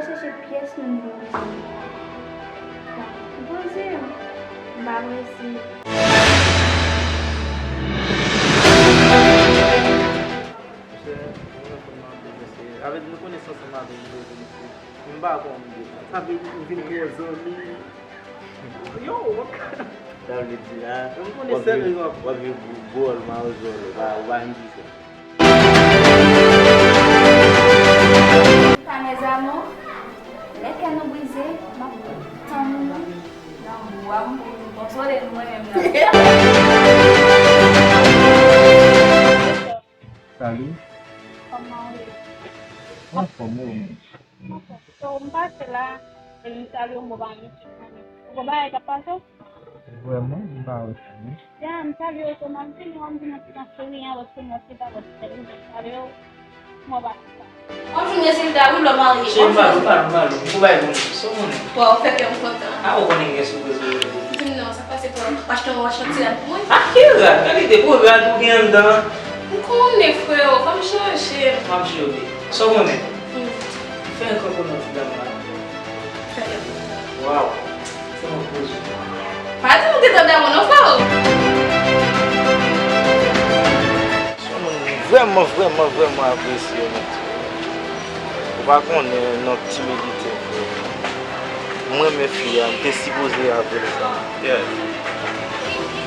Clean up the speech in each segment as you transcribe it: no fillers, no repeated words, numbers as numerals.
chercher pièce nous. Bonjour. Bah merci. Avec nous connaissons ce matin, nous ne pouvons pas saber que nous venons de yo, Ça veut dire là, on connaît les gens. on va vivre boire, manger, on va dire ça. Mes amours, les canaux brisés, ma tante, non, moi, bonsoir et moi-même. Salut. Comment Ah, comment? So, passe lá, ele saiu um bobão. O bobão é capaz de... Vraiment, il m'a reconnu. Já, não sabe, eu tô mais de um ano na solinha, você não se dá, você não sabe, eu... Uma basta. Onde nesse lugar, o normal. Chega mal, não vai bom. Só um. Uau, foi que um pouco. Ah, o ninguém subiu. Não, só passei por um pastor, eu acho que você muito. Aquilo, ali depois vai do que anda. Como ne foi? Vamos chorar. Vamos chover. Só um, né? Foi um coco no final lá. Uau. Isso é uma coisa. Mas não tem nada não falou. Vraiment apprécié. Par contre, notre timidité. Moi, mes filles, je suis supposé avec ça.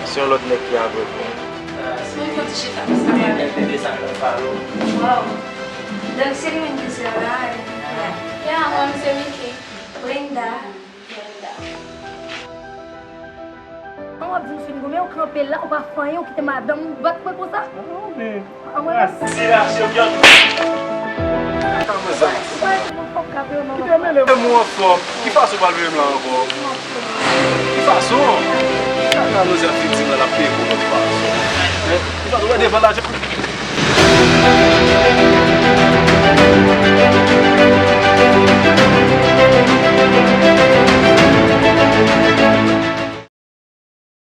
Si on l'autre n'est qui avec moi. Não vou te chitar pra saber. Deve ter essa que falou. Uau. Deve ser muito desagradável. Já, vamos ser Mickey. Brenda. On dit film combien on campé là, on va faire on quitte madame, battre pour ça. Non, mais. C'est là, c'est bien. Qui moi fort? Qui façon pas le même là encore? Qui façon? Nous avons victime de la paix pour notre façon. Qui façon? Ouais, devant la